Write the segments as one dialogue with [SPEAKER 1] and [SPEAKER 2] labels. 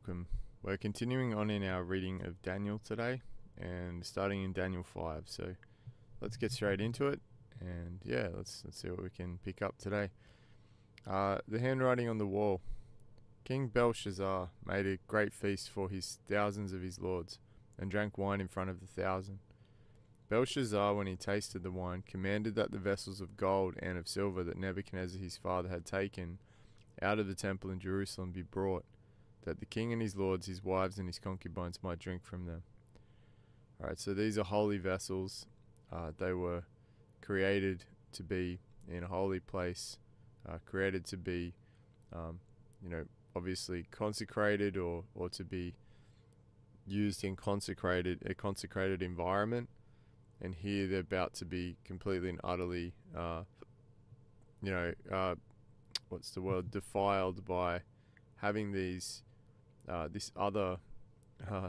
[SPEAKER 1] welcome. We're continuing on in our reading of Daniel today and starting in Daniel 5. So let's get straight into it and let's see what we can pick up today. The handwriting on the wall. King Belshazzar made a great feast for his thousands of his lords and drank wine in front of the 1,000. Belshazzar, when he tasted the wine, commanded that the vessels of gold and of silver that Nebuchadnezzar his father had taken out of the temple in Jerusalem be brought, that the king and his lords, his wives and his concubines might drink from them. Alright, so these are holy vessels. They were created to be in a holy place, created to be, obviously consecrated or to be used in a consecrated environment. And here they're about to be completely and utterly, defiled by having these this other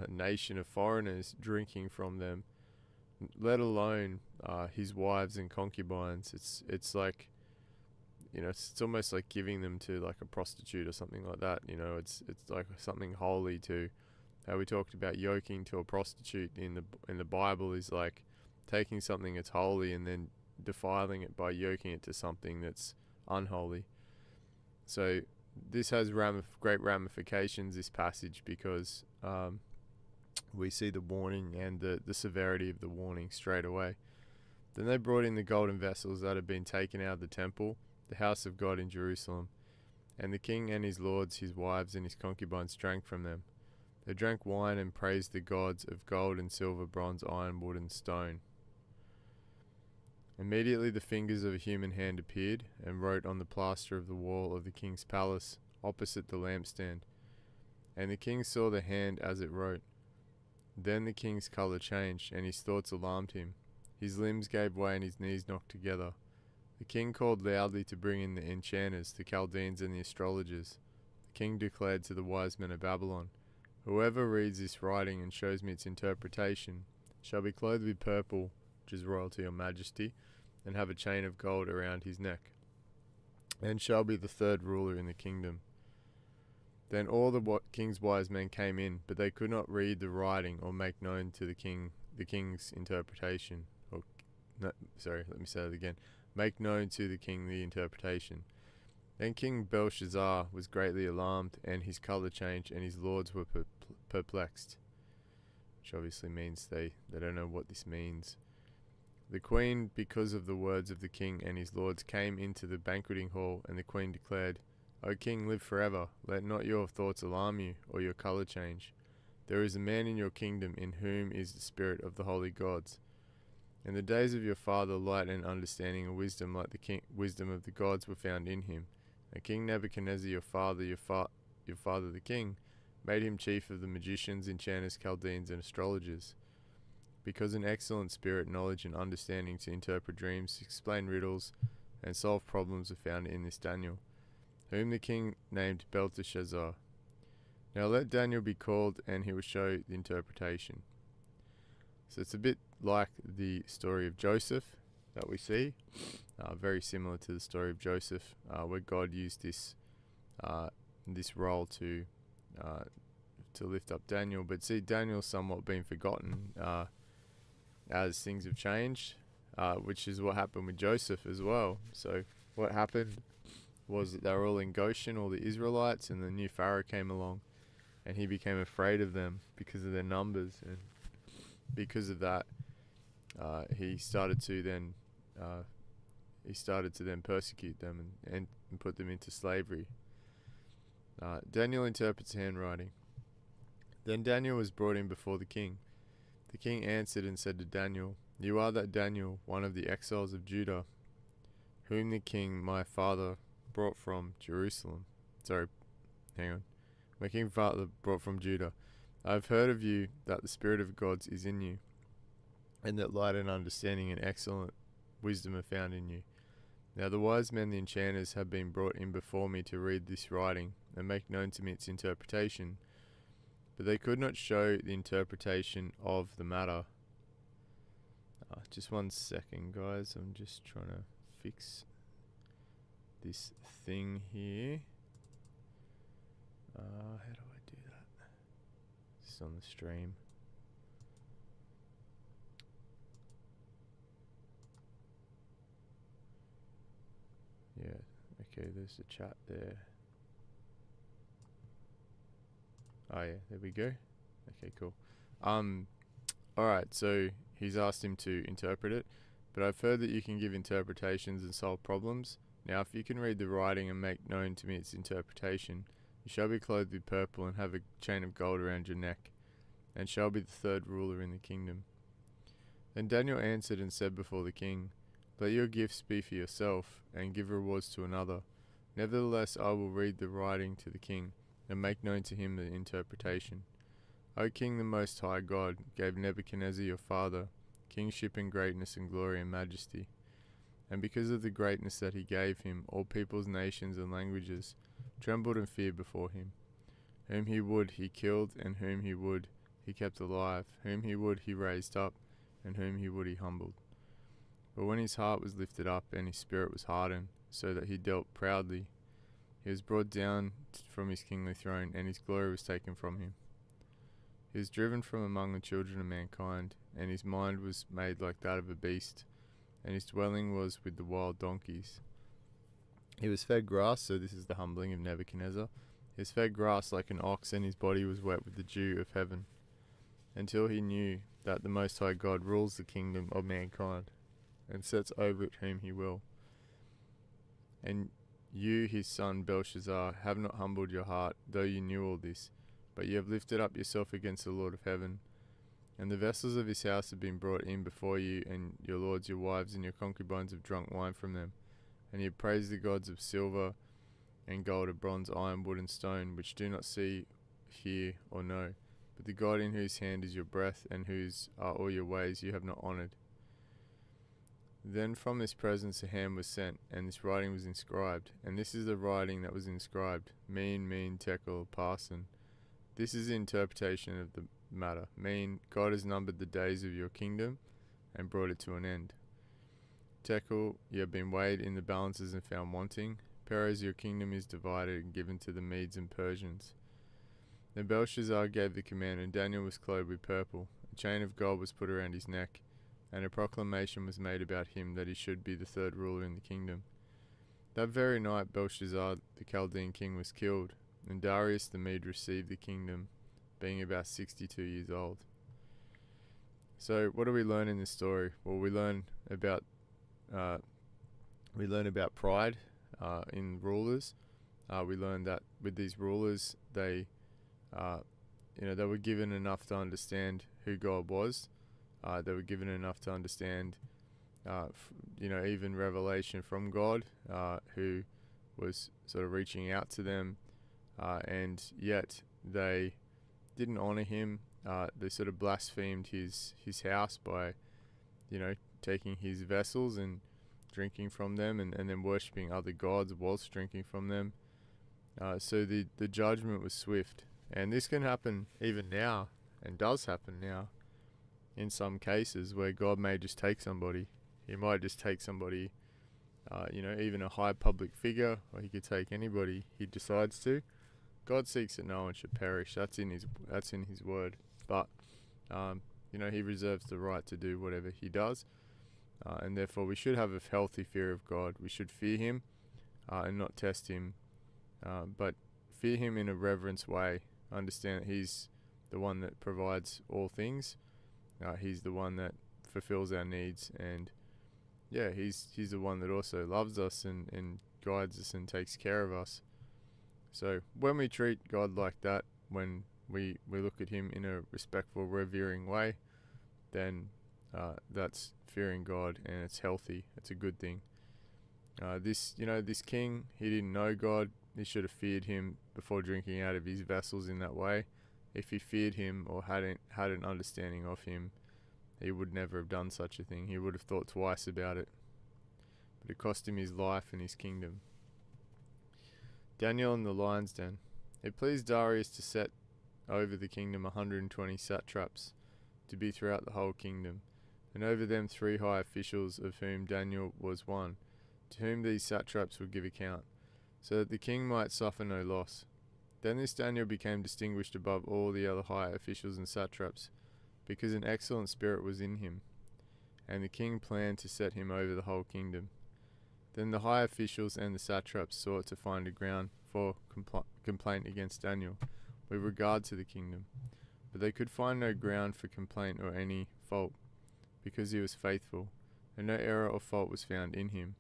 [SPEAKER 1] nation of foreigners drinking from them, let alone his wives and concubines. It's like, it's almost like giving them to like a prostitute or something like that. It's like something holy to how we talked about yoking to a prostitute in the Bible is like taking something that's holy and then defiling it by yoking it to something that's unholy. So this has great ramifications, this passage, because we see the warning and the severity of the warning straight away. Then they brought in the golden vessels that had been taken out of the temple, the house of God in Jerusalem, and the king and his lords, his wives and his concubines drank from them. They drank wine and praised the gods of gold and silver, bronze, iron, wood and stone. Immediately the fingers of a human hand appeared and wrote on the plaster of the wall of the king's palace opposite the lampstand. And the king saw the hand as it wrote. Then the king's colour changed, and his thoughts alarmed him. His limbs gave way and his knees knocked together. The king called loudly to bring in the enchanters, the Chaldeans and the astrologers. The king declared to the wise men of Babylon, "Whoever reads this writing and shows me its interpretation shall be clothed with purple," which is royalty or majesty, "and have a chain of gold around his neck, and shall be the third ruler in the kingdom." Then all the king's wise men came in, but they could not read the writing or make known to the king's interpretation. Make known to the king the interpretation. Then King Belshazzar was greatly alarmed, and his colour changed, and his lords were perplexed. Which obviously means they don't know what this means. The queen, because of the words of the king and his lords, came into the banqueting hall, and the queen declared, "O king, live forever. Let not your thoughts alarm you, or your colour change. There is a man in your kingdom in whom is the spirit of the holy gods. In the days of your father, light and understanding and wisdom like the wisdom of the gods were found in him. And King Nebuchadnezzar, your father the king, made him chief of the magicians, enchanters, Chaldeans, and astrologers. Because an excellent spirit, knowledge, and understanding to interpret dreams, explain riddles, and solve problems are found in this Daniel, whom the king named Belteshazzar. Now let Daniel be called, and he will show the interpretation." So it's a bit like the story of Joseph that we see, very similar to the story of Joseph, where God used this role to lift up Daniel. But see, Daniel's somewhat been forgotten as things have changed, which is what happened with Joseph as well. So what happened was that they were all in Goshen, all the Israelites, and the new Pharaoh came along, and he became afraid of them because of their numbers, and because of that, he started to then persecute them and put them into slavery. Daniel interprets handwriting. Then Daniel was brought in before the king. The king answered and said to Daniel, "You are that Daniel, one of the exiles of Judah, whom the king my father brought from Jerusalem. My king father brought from Judah. I have heard of you that the spirit of gods is in you, and that light and understanding and excellent wisdom are found in you. Now the wise men, the enchanters, have been brought in before me to read this writing and make known to me its interpretation, but they could not show the interpretation of the matter." Just 1 second, guys. I'm just trying to fix this thing here. How do I do that? this on the stream. Yeah, okay, there's the chat there. Oh yeah, there we go. Okay, cool. Alright, so he's asked him to interpret it, but I've heard that you can give interpretations and solve problems. Now if you can read the writing and make known to me its interpretation, you shall be clothed with purple and have a chain of gold around your neck, and shall be the third ruler in the kingdom. Then Daniel answered and said before the king, Let your gifts be for yourself, and give rewards to another. Nevertheless I will read the writing to the king, and make known to him the interpretation. O King, the Most High God gave Nebuchadnezzar your father kingship and greatness and glory and majesty. And because of the greatness that he gave him, all peoples, nations, and languages trembled and feared before him. Whom he would he killed, and whom he would he kept alive. Whom he would he raised up, and whom he would he humbled. But when his heart was lifted up, and his spirit was hardened, so that he dealt proudly, he was brought down from his kingly throne, and his glory was taken from him. He was driven from among the children of mankind, and his mind was made like that of a beast, and his dwelling was with the wild donkeys. He was fed grass, so this is the humbling of Nebuchadnezzar. He was fed grass like an ox, and his body was wet with the dew of heaven, until he knew that the Most High God rules the kingdom of mankind, and sets over it whom he will. And you, his son Belshazzar, have not humbled your heart, though you knew all this, but you have lifted up yourself against the Lord of heaven. And the vessels of his house have been brought in before you, and your lords, your wives, and your concubines have drunk wine from them. And you have praised the gods of silver and gold, of bronze, iron, wood, and stone, which do not see, hear, or know. But the God in whose hand is your breath, and whose are all your ways, you have not honoured. Then from this presence a hand was sent, and this writing was inscribed. And this is the writing that was inscribed: Mean, tekel, parson. This is the interpretation of the matter. Mean, God has numbered the days of your kingdom, and brought it to an end. Tekel, you have been weighed in the balances and found wanting. Perez, your kingdom is divided and given to the Medes and Persians. Then Belshazzar gave the command, and Daniel was clothed with purple. A chain of gold was put around his neck, and a proclamation was made about him that he should be the third ruler in the kingdom. That very night Belshazzar the Chaldean king was killed, and Darius the Mede received the kingdom, being about 62 years old. So what do we learn in this story? Well, we learn about pride in rulers. We learn that with these rulers, they were given enough to understand who God was. They were given enough to understand, even revelation from God, who was sort of reaching out to them, and yet they didn't honor him. They sort of blasphemed his house by, taking his vessels and drinking from them, and then worshipping other gods whilst drinking from them. So the judgment was swift. And this can happen even now, and does happen now, in some cases where God may just take somebody. He might just take somebody, even a high public figure, or he could take anybody he decides to. God seeks that no one should perish. That's in his word. But he reserves the right to do whatever he does, and therefore we should have a healthy fear of God. We should fear him and not test him, but fear him in a reverence way. Understand that he's the one that provides all things. He's the one that fulfills our needs, and he's the one that also loves us and guides us and takes care of us. So when we treat God like that, when we look at him in a respectful, revering way, then that's fearing God, and it's healthy. It's a good thing. This king, he didn't know God. He should have feared him before drinking out of his vessels in that way. If he feared him or had an understanding of him, he would never have done such a thing. He would have thought twice about it. But it cost him his life and his kingdom. Daniel and the lion's den. It pleased Darius to set over the kingdom 120 satraps, to be throughout the whole kingdom, and over them 3 high officials, of whom Daniel was one, to whom these satraps would give account, so that the king might suffer no loss. Then this Daniel became distinguished above all the other high officials and satraps, because an excellent spirit was in him, and the king planned to set him over the whole kingdom. Then the high officials and the satraps sought to find a ground for complaint against Daniel with regard to the kingdom, but they could find no ground for complaint or any fault, because he was faithful, and no error or fault was found in him.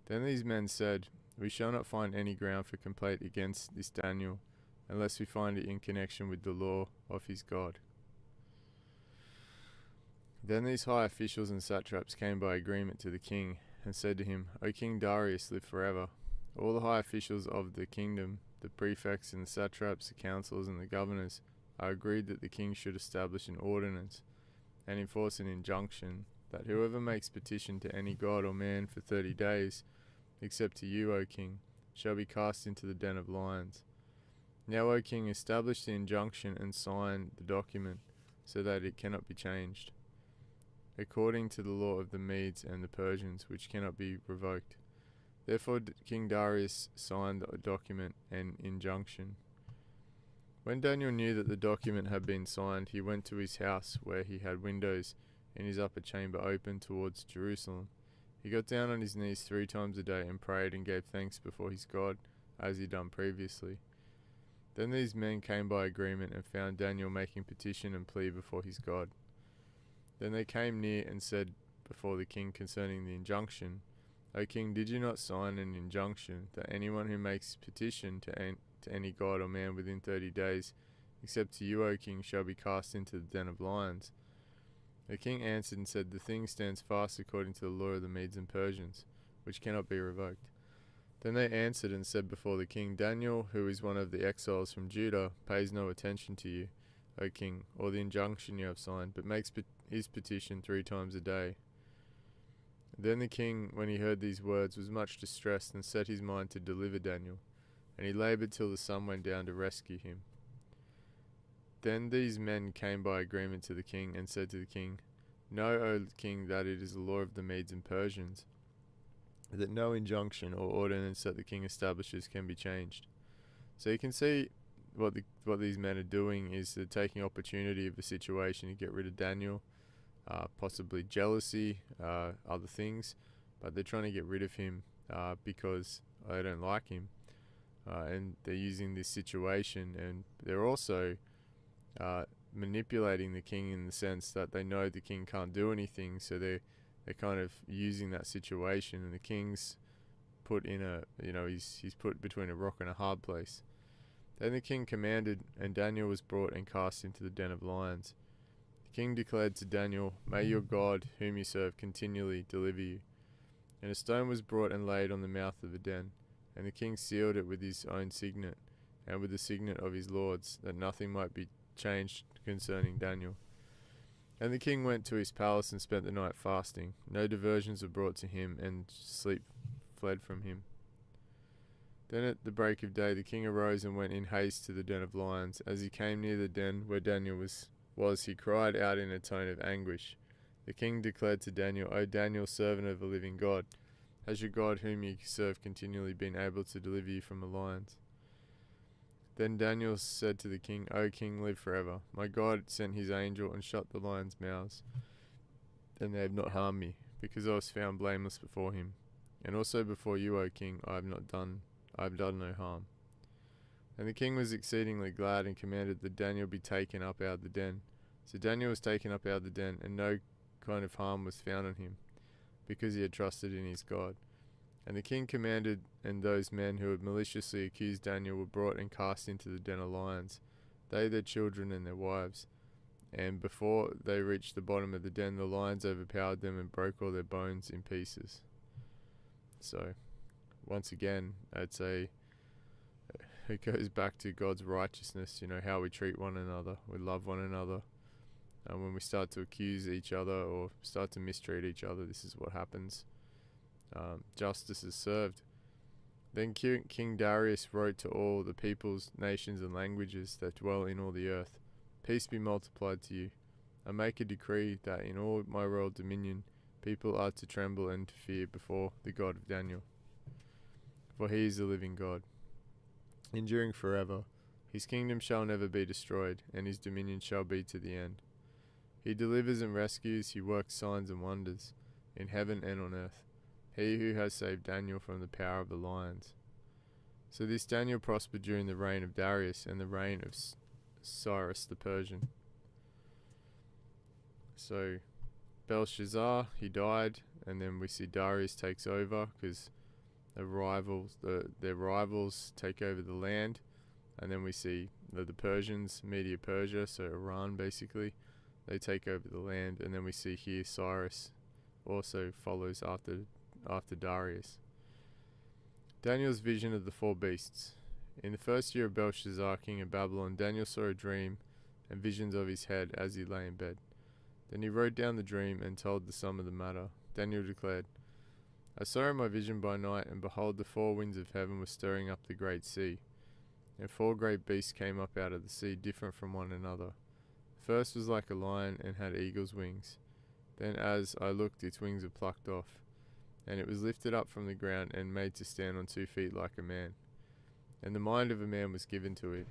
[SPEAKER 1] Then these men said, "We shall not find any ground for complaint against this Daniel, unless we find it in connection with the law of his God." Then these high officials and satraps came by agreement to the king, and said to him, "O King Darius, live forever. All the high officials of the kingdom, the prefects and the satraps, the councillors and the governors, are agreed that the king should establish an ordinance and enforce an injunction that whoever makes petition to any god or man for 30 days, except to you, O king, shall be cast into the den of lions. Now, O king, establish the injunction and sign the document, so that it cannot be changed, according to the law of the Medes and the Persians, which cannot be revoked." Therefore King Darius signed the document and injunction. When Daniel knew that the document had been signed, he went to his house, where he had windows in his upper chamber open towards Jerusalem. He got down on his knees 3 times a day and prayed and gave thanks before his God, as he had done previously. Then these men came by agreement and found Daniel making petition and plea before his God. Then they came near and said before the king concerning the injunction, "O king, did you not sign an injunction that anyone who makes petition to any god or man within 30 days, except to you, O king, shall be cast into the den of lions?" The king answered and said, "The thing stands fast according to the law of the Medes and Persians, which cannot be revoked." Then they answered and said before the king, "Daniel, who is one of the exiles from Judah, pays no attention to you, O king, or the injunction you have signed, but makes his petition 3 times a day." Then the king, when he heard these words, was much distressed and set his mind to deliver Daniel, and he laboured till the sun went down to rescue him. Then these men came by agreement to the king and said to the king, "Know, O king, that it is the law of the Medes and Persians, that no injunction or ordinance that the king establishes can be changed." So you can see what these men are doing is they're taking opportunity of the situation to get rid of Daniel, possibly jealousy, other things, but they're trying to get rid of him because they don't like him, and they're using this situation, and they're also manipulating the king in the sense that they know the king can't do anything, so they're kind of using that situation, and the king's put in he's put between a rock and a hard place. Then the king commanded, and Daniel was brought and cast into the den of lions. The king declared to Daniel, "May your God, whom you serve, continually deliver you." And a stone was brought and laid on the mouth of the den, and the king sealed it with his own signet, and with the signet of his lords, that nothing might be changed concerning Daniel. And the king went to his palace and spent the night fasting. No diversions were brought to him, and sleep fled from him. Then at the break of day the king arose and went in haste to the den of lions. As he came near the den where Daniel was, he cried out in a tone of anguish. The king declared to Daniel, "O Daniel, servant of the living God, has your God whom you serve continually been able to deliver you from the lions?" Then Daniel said to the king, "O king, live forever. My God sent his angel and shut the lions' mouths, and they have not harmed me, because I was found blameless before him. And also before you, O king, I have done no harm." And the king was exceedingly glad and commanded that Daniel be taken up out of the den. So Daniel was taken up out of the den, and no kind of harm was found on him, because he had trusted in his God. And the king commanded, and those men who had maliciously accused Daniel were brought and cast into the den of lions, they, their children, and their wives. And before they reached the bottom of the den, the lions overpowered them and broke all their bones in pieces. So, once again, it goes back to God's righteousness, how we treat one another. We love one another. And when we start to accuse each other or start to mistreat each other, this is what happens. Justice is served. Then King Darius wrote to all the peoples, nations, and languages that dwell in all the earth, "Peace be multiplied to you. I make a decree that in all my royal dominion people are to tremble and to fear before the God of Daniel. For he is the living God, enduring forever, His kingdom shall never be destroyed, and his dominion shall be to the end. He delivers and rescues, he works signs and wonders, in heaven and on earth. He who has saved Daniel from the power of the lions. So this Daniel prospered during the reign of Darius and the reign of Cyrus the Persian. So Belshazzar, he died, and then we see Darius takes over because their rivals take over the land, and then we see the Persians, Media Persia, so Iran basically, they take over the land, and then we see here Cyrus also follows after Darius. Daniel's vision of the four beasts. In the first year of Belshazzar, king of Babylon, Daniel saw a dream and visions of his head as he lay in bed. Then he wrote down the dream and told the sum of the matter. Daniel declared, I saw in my vision by night, and behold, the four winds of heaven were stirring up the great sea. And four great beasts came up out of the sea, different from one another. The first was like a lion and had eagle's wings. Then as I looked, its wings were plucked off, and it was lifted up from the ground and made to stand on 2 feet like a man. And the mind of a man was given to it.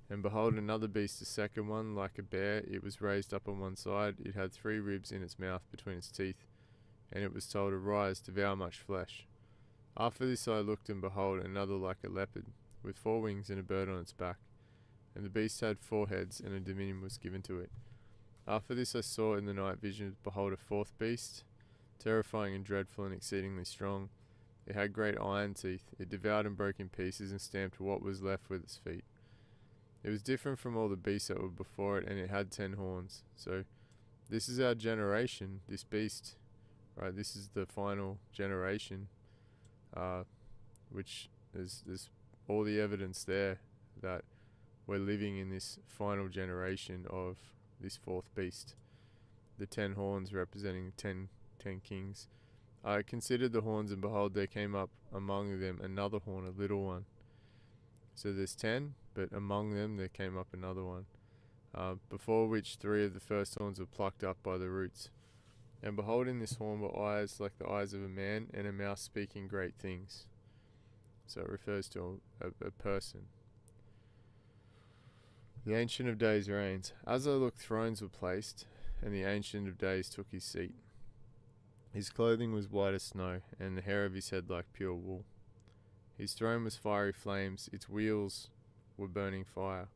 [SPEAKER 1] And behold, another beast, the second one, like a bear, it was raised up on one side. It had 3 ribs in its mouth between its teeth, and it was told, Arise, devour much flesh. After this I looked, and behold, another like a leopard, with 4 wings and a bird on its back. And the beast had 4 heads, and a dominion was given to it. After this I saw in the night vision, behold, a 4th beast, terrifying and dreadful and exceedingly strong. It had great iron teeth. It devoured and broke in pieces and stamped what was left with its feet. It was different from all the beasts that were before it, and it had 10 horns. So this is our generation, this beast, right? This is the final generation, which there's all the evidence there that we're living in this final generation of this 4th beast. The 10 horns representing 10 kings. I considered the horns, and behold, there came up among them another horn, a little one. So there's 10, but among them there came up another one, before which 3 of the first horns were plucked up by the roots. And behold, in this horn were eyes like the eyes of a man, and a mouth speaking great things. So it refers to a person. The Ancient of Days reigns. As I looked, thrones were placed, and the Ancient of Days took his seat. His clothing was white as snow, and the hair of his head like pure wool. His throne was fiery flames, its wheels were burning fire.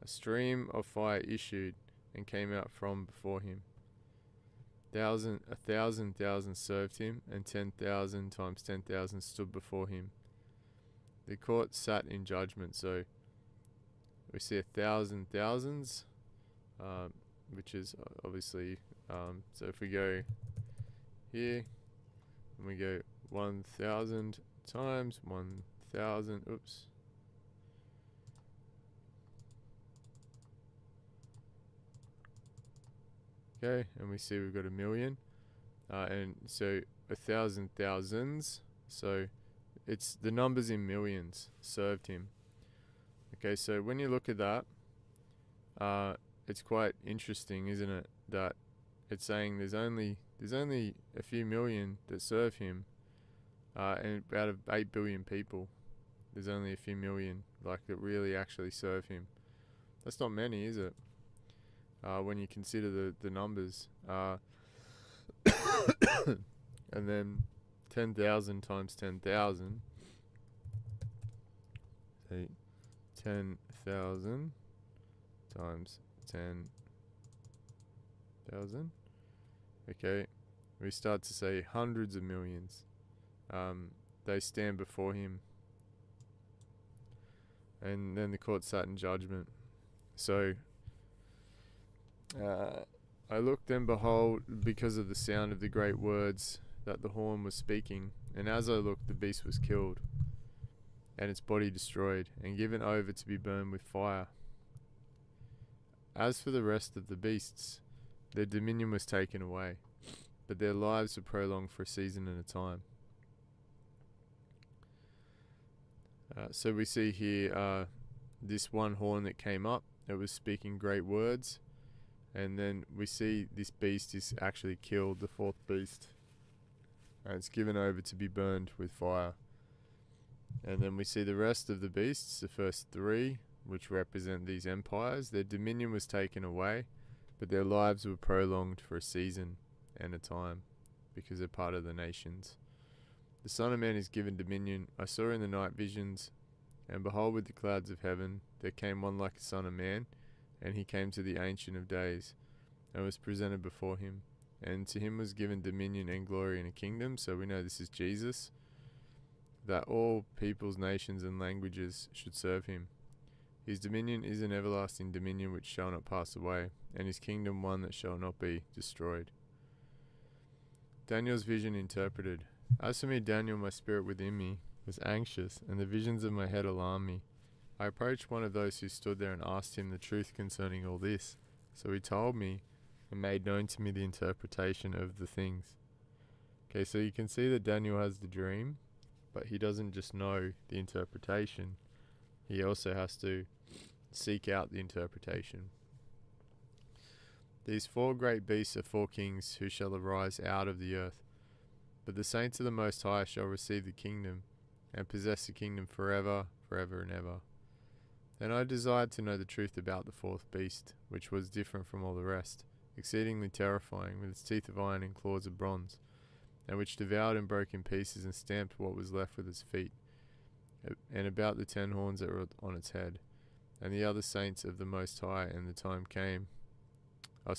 [SPEAKER 1] A stream of fire issued and came out from before him. 1,000,000 served him, and 10,000 times 10,000 stood before him. The court sat in judgment. So we see 1,000 thousands, which is obviously, so if we go here, and we go 1,000 times 1,000, oops. Okay, and we see we've got 1,000,000, and so 1,000 thousands, so it's the numbers in millions served him. Okay, so when you look at that, it's quite interesting, isn't it, that it's saying there's only a few million that serve him, and out of 8 billion people, there's only a few million that really actually serve him. That's not many, is it? When you consider the numbers, and then 10,000 times 10,000, so 10,000 times 10,000. Okay, we start to say hundreds of millions. They stand before him, and then the court sat in judgment. So I looked, and behold, because of the sound of the great words that the horn was speaking, and as I looked, the beast was killed, and its body destroyed, and given over to be burned with fire. As for the rest of the beasts, their dominion was taken away, but their lives were prolonged for a season and a time. So we see here this one horn that came up, it was speaking great words, and then we see this beast is actually killed, the 4th beast, and it's given over to be burned with fire. And then we see the rest of the beasts, the first three, which represent these empires. Their dominion was taken away, but their lives were prolonged for a season and a time, because they're part of the nations. The Son of Man is given dominion. I saw in the night visions, and behold, with the clouds of heaven, there came one like a Son of Man, and he came to the Ancient of Days, and was presented before him. And to him was given dominion and glory and a kingdom, so we know this is Jesus, that all peoples, nations, and languages should serve him. His dominion is an everlasting dominion which shall not pass away, and his kingdom one that shall not be destroyed. Daniel's vision interpreted. As for me, Daniel, my spirit within me was anxious, and the visions of my head alarmed me. I approached one of those who stood there and asked him the truth concerning all this. So he told me and made known to me the interpretation of the things. Okay, so you can see that Daniel has the dream, but he doesn't just know the interpretation. He also has to seek out the interpretation. These four great beasts are four kings who shall arise out of the earth. But the saints of the Most High shall receive the kingdom, and possess the kingdom forever, forever and ever. Then I desired to know the truth about the fourth beast, which was different from all the rest, exceedingly terrifying, with its teeth of iron and claws of bronze, and which devoured and broke in pieces and stamped what was left with its feet, and about the 10 horns that were on its head. And the other saints of the Most High, and the time came. I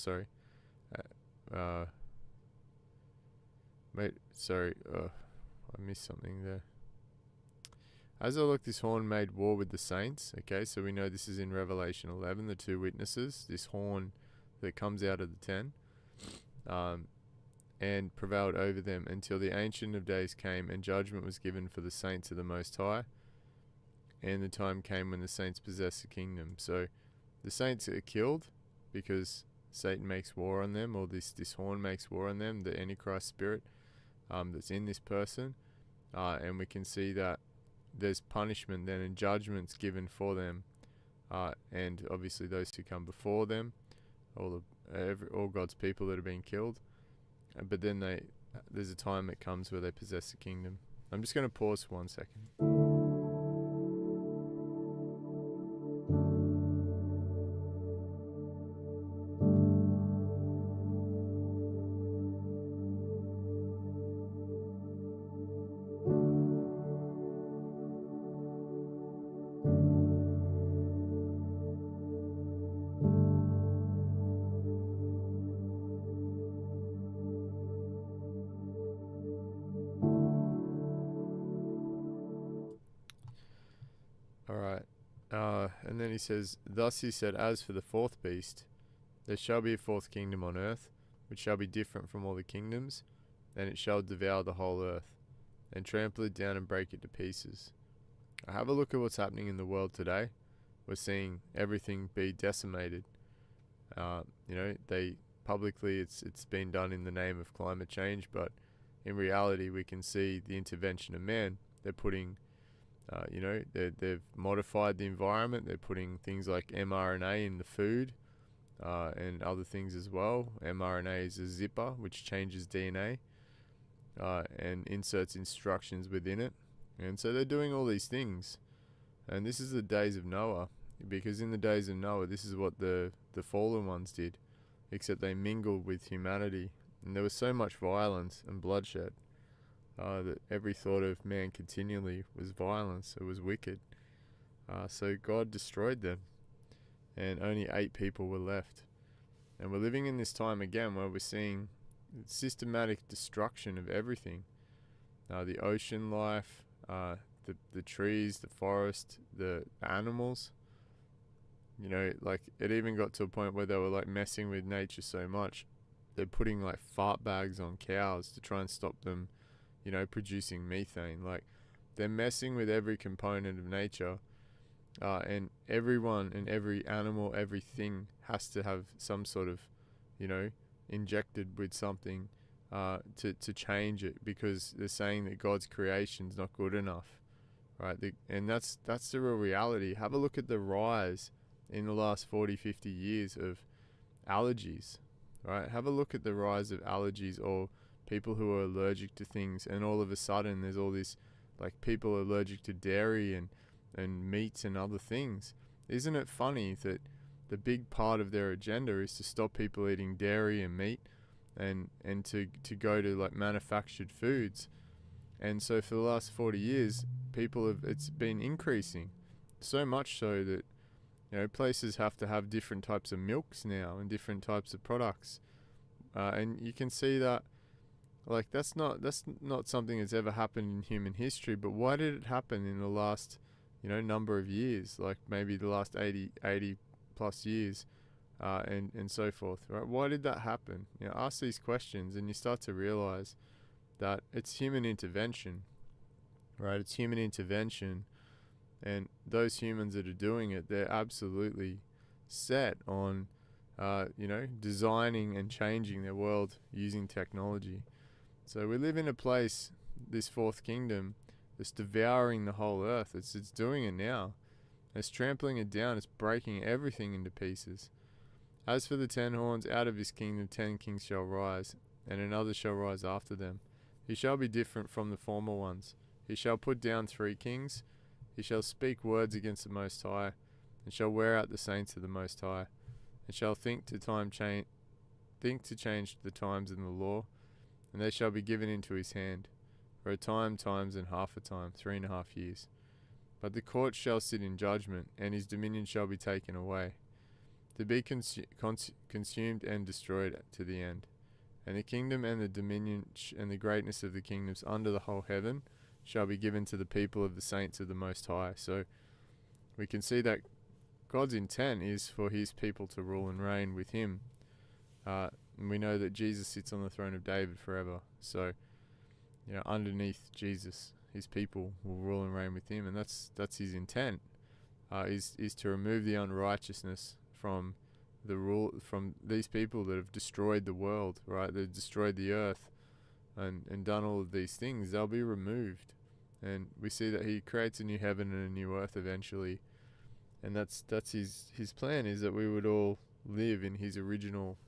[SPEAKER 1] missed something there. As I looked, this horn made war with the saints. Okay, so we know this is in Revelation 11, the two witnesses, this horn that comes out of the 10, and prevailed over them until the Ancient of Days came, and judgment was given for the saints of the Most High, and the time came when the saints possessed the kingdom. So the saints are killed because Satan makes war on them, or this horn makes war on them, the Antichrist spirit that's in this person, and we can see that there's punishment then and judgments given for them, and obviously those who come before them, all God's people that are being killed. But then there's a time that comes where they possess the kingdom. I'm just going to pause for 1 second. Alright, and then he says, Thus he said, as for the fourth beast, there shall be a fourth kingdom on earth, which shall be different from all the kingdoms, and it shall devour the whole earth, and trample it down and break it to pieces. Have a look at what's happening in the world today. We're seeing everything be decimated. They publicly it's been done in the name of climate change, but in reality we can see the intervention of man. They're putting they've modified the environment. They're putting things like mRNA in the food, and other things as well. mRNA is a zipper which changes DNA, and inserts instructions within it. And so they're doing all these things. And this is the days of Noah, because in the days of Noah, this is what the fallen ones did, except they mingled with humanity. And there was so much violence and bloodshed, that every thought of man continually was violence. It was wicked. So God destroyed them, and only 8 people were left. And we're living in this time again where we're seeing systematic destruction of everything. The ocean life, the trees, the forest, the animals. It even got to a point where they were messing with nature so much. They're putting fart bags on cows to try and stop them producing methane. They're messing with every component of nature, and everyone and every animal, everything has to have some sort of, injected with something to change it, because they're saying that God's creation's not good enough, right? And that's the real reality. Have a look at the rise in the last 40-50 years of allergies, right? Have a look at the rise of allergies, or people who are allergic to things, and all of a sudden there's all this like people are allergic to dairy and meats and other things. Isn't it funny that the big part of their agenda is to stop people eating dairy and meat and to go to like manufactured foods? And so for the last 40 years, it's been increasing. So much so that, places have to have different types of milks now and different types of products. And you can see that, like, that's not something that's ever happened in human history. But why did it happen in the last, number of years? Like maybe the last 80 plus years, and so forth, right? Why did that happen? Ask these questions and you start to realize that it's human intervention, right? It's human intervention, and those humans that are doing it, they're absolutely set on, designing and changing their world using technology. So we live in a place, this fourth kingdom, that's devouring the whole earth. It's doing it now. It's trampling it down. It's breaking everything into pieces. As for the 10 horns, out of his kingdom 10 kings shall rise, and another shall rise after them. He shall be different from the former ones. He shall put down 3 kings. He shall speak words against the Most High, and shall wear out the saints of the Most High, and shall think to change the times in the law, and they shall be given into his hand, for a time, times, and half a time, 3.5 years. But the court shall sit in judgment, and his dominion shall be taken away, to be consumed and destroyed to the end. And the kingdom and the dominion and the greatness of the kingdoms under the whole heaven shall be given to the people of the saints of the Most High. So we can see that God's intent is for his people to rule and reign with him. And we know that Jesus sits on the throne of David forever. So, underneath Jesus, his people will rule and reign with him, and that's his intent. Is to remove the unrighteousness from these people that have destroyed the world, right? They've destroyed the earth and done all of these things. They'll be removed, and we see that he creates a new heaven and a new earth eventually, and that's his plan, is that we would all live in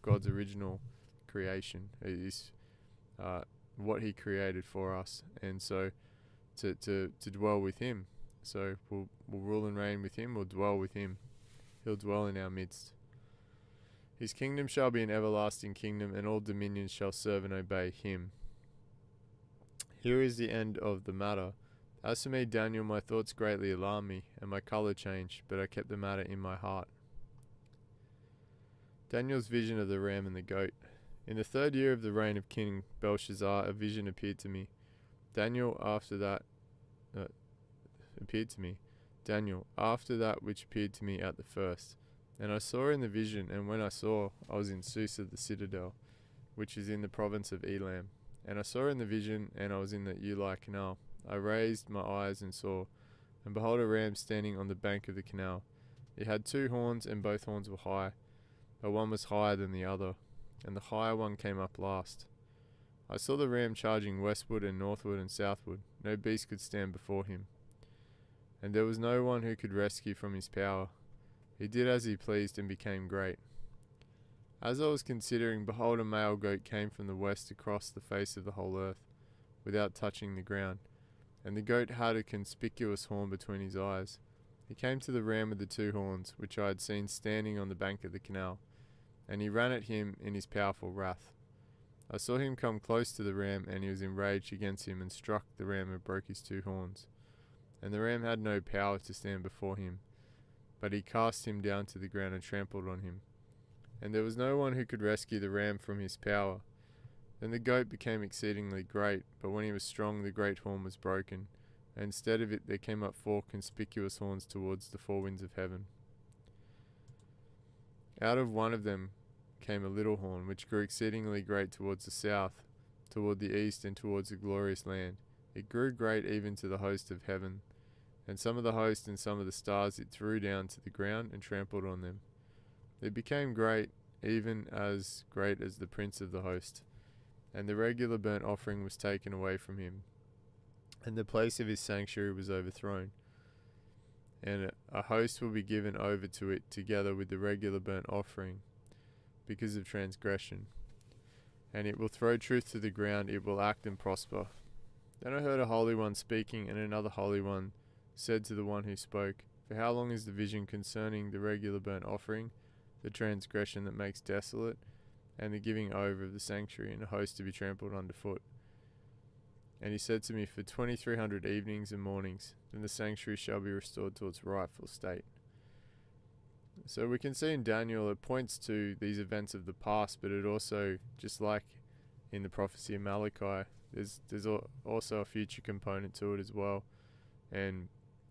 [SPEAKER 1] God's original creation. It is what he created for us, and so to dwell with him. So we'll rule and reign with him. We'll dwell with him. He'll dwell in our midst. His kingdom shall be an everlasting kingdom, and all dominions shall serve and obey him. Here is the end of the matter. As for me, Daniel, my thoughts greatly alarmed me, and my colour changed, but I kept the matter in my heart. Daniel's vision of the ram and the goat. In the 3rd year of the reign of King Belshazzar, a vision appeared to me. Daniel, after that which appeared to me at the first. And I saw in the vision, and when I saw, I was in Susa the citadel, which is in the province of Elam. And I saw in the vision, and I was in the Ulai canal. I raised my eyes and saw, and behold, a ram standing on the bank of the canal. It had 2 horns, and both horns were high, but one was higher than the other, and the higher one came up last. I saw the ram charging westward and northward and southward. No beast could stand before him, and there was no one who could rescue from his power. He did as he pleased and became great. As I was considering, behold, a male goat came from the west across the face of the whole earth, without touching the ground, and the goat had a conspicuous horn between his eyes. He came to the ram with the 2 horns, which I had seen standing on the bank of the canal, and he ran at him in his powerful wrath. I saw him come close to the ram, and he was enraged against him, and struck the ram and broke his 2 horns. And the ram had no power to stand before him, but he cast him down to the ground and trampled on him. And there was no one who could rescue the ram from his power. Then the goat became exceedingly great, but when he was strong, the great horn was broken, and instead of it there came up 4 conspicuous horns towards the 4 winds of heaven. Out of one of them came a little horn, which grew exceedingly great towards the south, toward the east, and towards the glorious land. It grew great even to the host of heaven, and some of the host and some of the stars it threw down to the ground and trampled on them. It became great, even as great as the prince of the host, and the regular burnt offering was taken away from him, and the place of his sanctuary was overthrown. And a host will be given over to it together with the regular burnt offering, because of transgression. And it will throw truth to the ground, it will act and prosper. Then I heard a holy one speaking, and another holy one said to the one who spoke, "For how long is the vision concerning the regular burnt offering, the transgression that makes desolate, and the giving over of the sanctuary and a host to be trampled underfoot?" And he said to me, "For 2300 evenings and mornings, then the sanctuary shall be restored to its rightful state." So we can see in Daniel, it points to these events of the past, but it also, just like in the prophecy of Malachi, there's also a future component to it as well. And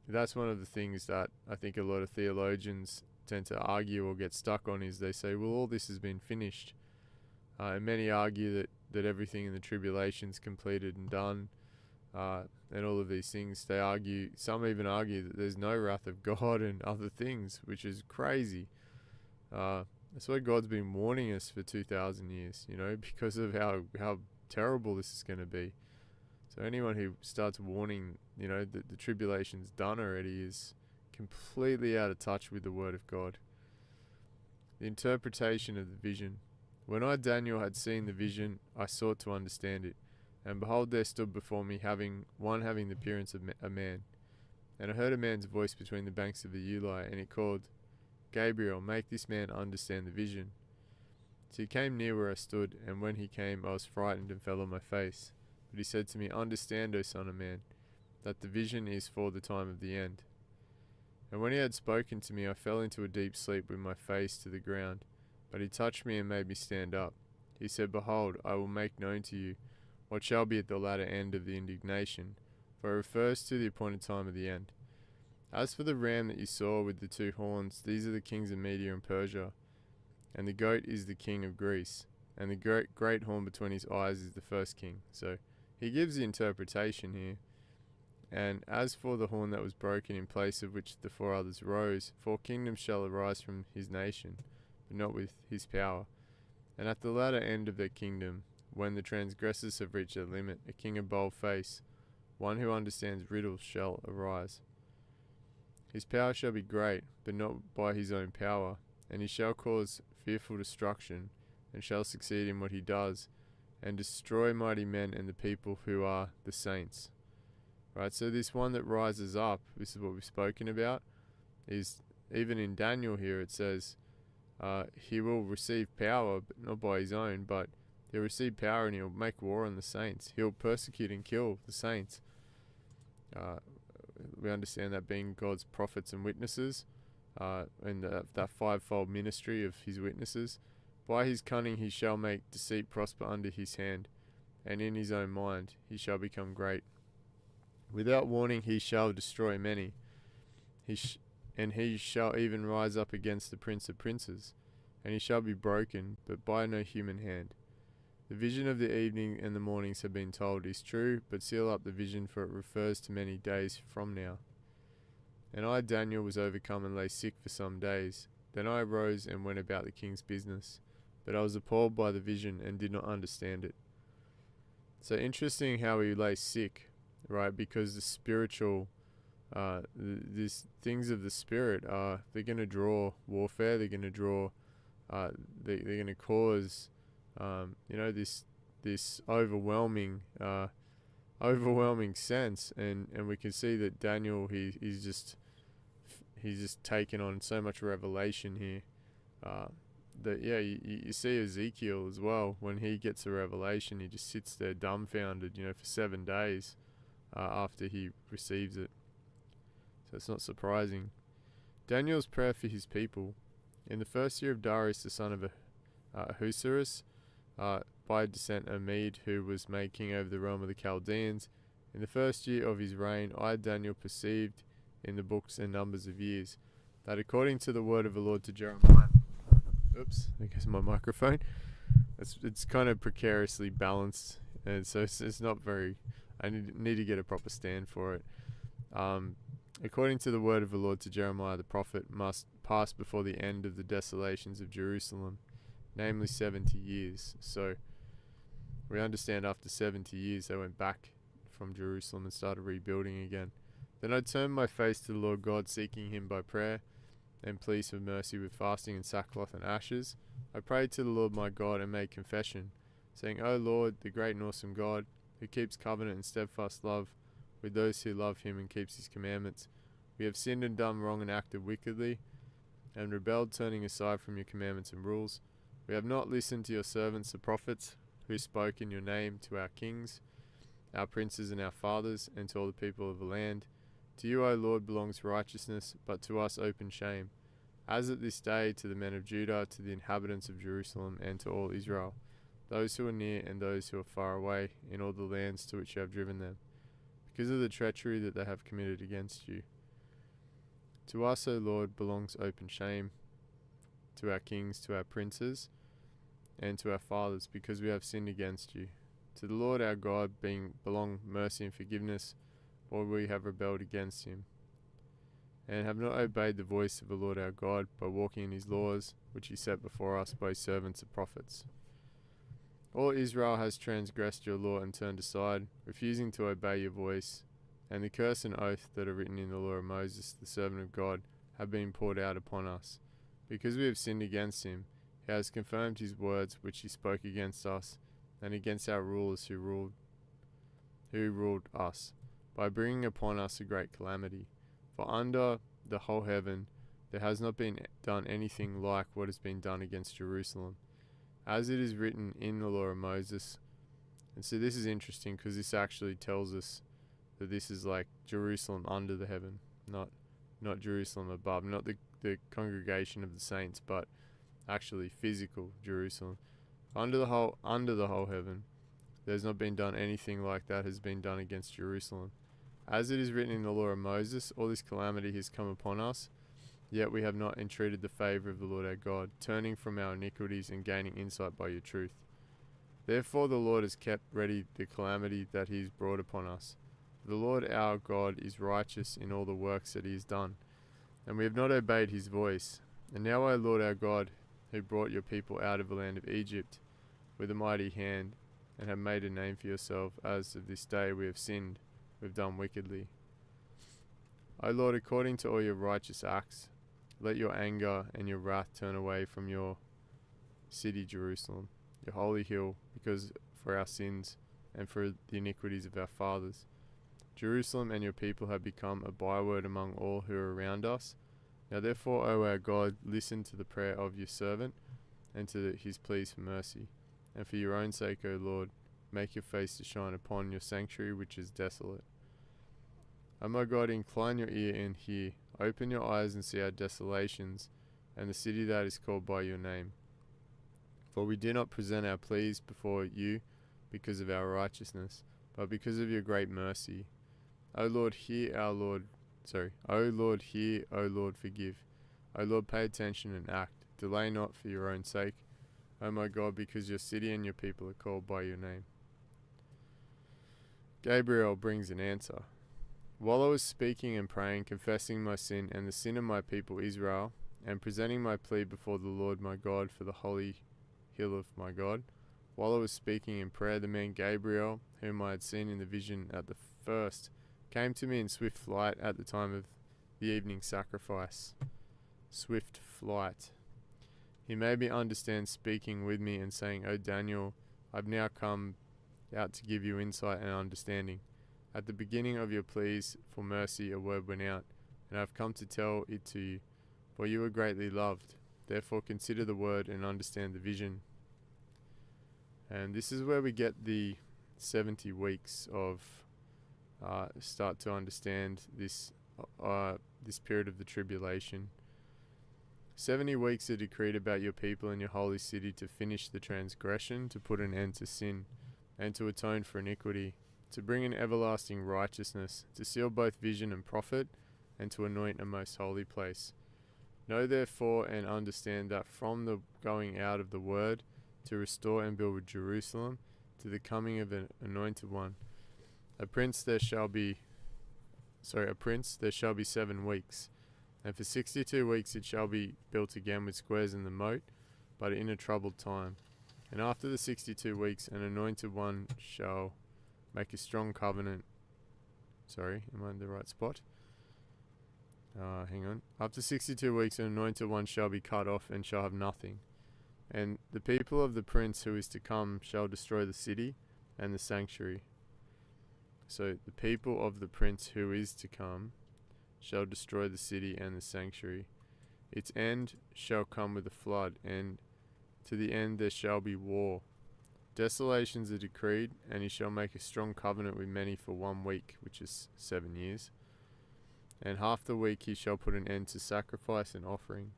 [SPEAKER 1] that's one of the things that I think a lot of theologians tend to argue or get stuck on, is they say, well, all this has been finished. And many argue that everything in the tribulation's completed and done, and all of these things. Some even argue that there's no wrath of God and other things, which is crazy. That's why God's been warning us for 2,000 years, because of how terrible this is going to be. So anyone who starts warning, that the tribulation's done already, is completely out of touch with the Word of God. The interpretation of the vision. When I, Daniel, had seen the vision, I sought to understand it. And behold, there stood before me having the appearance of a man. And I heard a man's voice between the banks of the Ulai, and it called, "Gabriel, make this man understand the vision." So he came near where I stood, and when he came, I was frightened and fell on my face. But he said to me, "Understand, O son of man, that the vision is for the time of the end." And when he had spoken to me, I fell into a deep sleep with my face to the ground. But he touched me and made me stand up. He said, "Behold, I will make known to you what shall be at the latter end of the indignation," for it refers to the appointed time of the end. "As for the ram that you saw with the two horns, these are the kings of Media and Persia, and the goat is the king of Greece, and the great horn between his eyes is the first king." So he gives the interpretation here. "And as for the horn that was broken, in place of which the four others rose, 4 kingdoms shall arise from his nation, but not with his power. And at the latter end of their kingdom, when the transgressors have reached their limit, a king of bold face, one who understands riddles, shall arise. His power shall be great, but not by his own power, and he shall cause fearful destruction, and shall succeed in what he does, and destroy mighty men and the people who are the saints." Right, so this one that rises up, this is what we've spoken about, is even in Daniel here it says, he will receive power, but not by his own, but he'll receive power and he'll make war on the saints. He'll persecute and kill the saints. We understand that being God's prophets and witnesses, and that fivefold ministry of his witnesses. "By his cunning he shall make deceit prosper under his hand, and in his own mind he shall become great. Without warning he shall destroy many. And he shall even rise up against the prince of princes, and he shall be broken, but by no human hand. The vision of the evening and the mornings have been told is true, but seal up the vision, for it refers to many days from now. And I, Daniel, was overcome and lay sick for some days. Then I arose and went about the king's business, but I was appalled by the vision and did not understand it." So interesting how he lay sick, right? Because the spiritual these things of the spirit they're going to draw warfare. They're going to draw they're going to cause this overwhelming sense, and we can see that Daniel he's just taken on so much revelation here, that you see Ezekiel as well. When he gets a revelation, he just sits there dumbfounded for 7 days after he receives it. So it's not surprising. Daniel's prayer for his people. In the first year of Darius the son of Ahasuerus, by descent a Mede, who was made king over the realm of the Chaldeans, in the first year of his reign, I, Daniel, perceived in the books and numbers of years, that according to the word of the Lord to Jeremiah, oops, I guess my microphone, it's kind of precariously balanced, and so it's not very, I need to get a proper stand for it. According to the word of the Lord to Jeremiah the prophet, must pass before the end of the desolations of Jerusalem, namely 70 years. So we understand after 70 years they went back from Jerusalem and started rebuilding again. Then I turned my face to the Lord God, seeking him by prayer and pleas for mercy with fasting and sackcloth and ashes. I prayed to the Lord my God and made confession, saying, O Lord, the great and awesome God, who keeps covenant and steadfast love with those who love him and keeps his commandments. We have sinned and done wrong and acted wickedly, and rebelled, turning aside from your commandments and rules. We have not listened to your servants the prophets, who spoke in your name to our kings, our princes and our fathers, and to all the people of the land. To you, O Lord, belongs righteousness, but to us open shame, as at this day to the men of Judah, to the inhabitants of Jerusalem, and to all Israel, those who are near and those who are far away, in all the lands to which you have driven them, because of the treachery that they have committed against you. To us, O Lord, belongs open shame, to our kings, to our princes, and to our fathers, because we have sinned against you. To the Lord our God belong mercy and forgiveness, for we have rebelled against him, and have not obeyed the voice of the Lord our God by walking in his laws, which he set before us by his servants the prophets. All Israel has transgressed your law and turned aside, refusing to obey your voice, and the curse and oath that are written in the law of Moses, the servant of God, have been poured out upon us. Because we have sinned against him, he has confirmed his words which he spoke against us, and against our rulers who ruled us, by bringing upon us a great calamity. For under the whole heaven there has not been done anything like what has been done against Jerusalem, as it is written in the law of Moses. And so this is interesting, because this actually tells us that this is like Jerusalem under the heaven, not Jerusalem above, not the congregation of the saints, but actually physical Jerusalem. Under the whole heaven, there's not been done anything like that has been done against Jerusalem. As it is written in the law of Moses, all this calamity has come upon us, yet we have not entreated the favour of the Lord our God, turning from our iniquities and gaining insight by your truth. Therefore the Lord has kept ready the calamity that he has brought upon us. The Lord our God is righteous in all the works that he has done, and we have not obeyed his voice. And now, O Lord our God, who brought your people out of the land of Egypt with a mighty hand, and have made a name for yourself, as of this day we have sinned, we have done wickedly. O Lord, according to all your righteous acts, let your anger and your wrath turn away from your city Jerusalem, your holy hill, because for our sins and for the iniquities of our fathers. Jerusalem and your people have become a byword among all who are around us. Now therefore, O our God, listen to the prayer of your servant, and to his pleas for mercy. And for your own sake, O Lord, make your face to shine upon your sanctuary which is desolate. O my God, incline your ear and hear. Open your eyes and see our desolations, and the city that is called by your name. For we do not present our pleas before you because of our righteousness, but because of your great mercy. O Lord, hear, O Lord, hear, O Lord, forgive. O Lord, pay attention and act. Delay not for your own sake, O my God, because your city and your people are called by your name. Gabriel brings an answer. While I was speaking and praying, confessing my sin and the sin of my people Israel, and presenting my plea before the Lord my God for the holy hill of my God, while I was speaking in prayer, the man Gabriel, whom I had seen in the vision at the first, came to me in swift flight at the time of the evening sacrifice. Swift flight. He made me understand, speaking with me and saying, O Daniel, I've now come out to give you insight and understanding. At the beginning of your pleas for mercy a word went out, and I have come to tell it to you, for you are greatly loved. Therefore consider the word and understand the vision. And this is where we get the 70 weeks of start to understand this period of the tribulation. 70 weeks are decreed about your people and your holy city to finish the transgression, to put an end to sin, and to atone for iniquity, to bring in everlasting righteousness, to seal both vision and prophet, and to anoint a most holy place. Know therefore and understand that from the going out of the word, to restore and build Jerusalem, to the coming of an anointed one, a prince there shall be 7 weeks. And for 62 weeks it shall be built again with squares in the moat, but in a troubled time. And after the 62 weeks an anointed one shall make a strong covenant. Sorry, am I in the right spot? Hang on. After 62 weeks an anointed one shall be cut off and shall have nothing. And the people of the prince who is to come shall destroy the city and the sanctuary, So the people of the prince who is to come shall destroy the city and the sanctuary. Its end shall come with a flood, and to the end there shall be war. Desolations are decreed, and he shall make a strong covenant with many for 1 week, which is 7 years. And half the week he shall put an end to sacrifice and offering.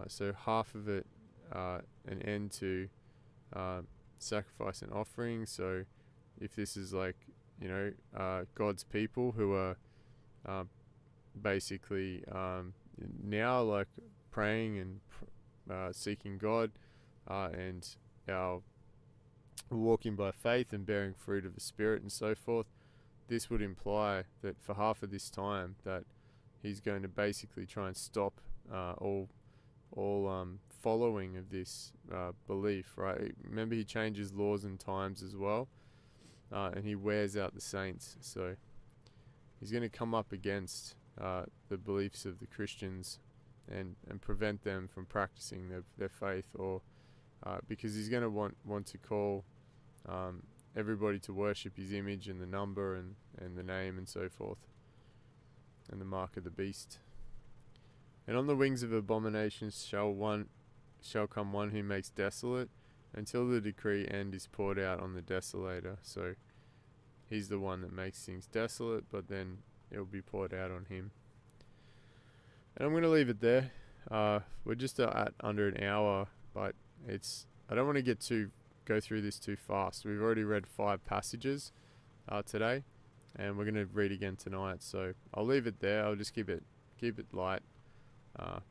[SPEAKER 1] So half of it, an end to sacrifice and offering. So if this is like, God's people who are basically now like praying and seeking God, and our walking by faith and bearing fruit of the Spirit and so forth, this would imply that for half of this time that he's going to basically try and stop all following of this belief, right? Remember, he changes laws and times as well, and he wears out the saints. So he's going to come up against the beliefs of the Christians and prevent them from practicing their faith, or because he's going to want to call everybody to worship his image and the number and the name and so forth, and the mark of the beast. And on the wings of abominations shall come one who makes desolate, until the decree end is poured out on the desolator. So he's the one that makes things desolate, but then it'll be poured out on him. And I'm going to leave it there. We're just at under an hour, but I don't want to go through this too fast. We've already read 5 passages today, and we're going to read again tonight. So I'll leave it there. I'll just keep it light,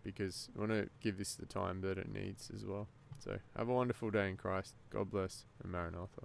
[SPEAKER 1] because I want to give this the time that it needs as well. So have a wonderful day in Christ. God bless, and Maranatha.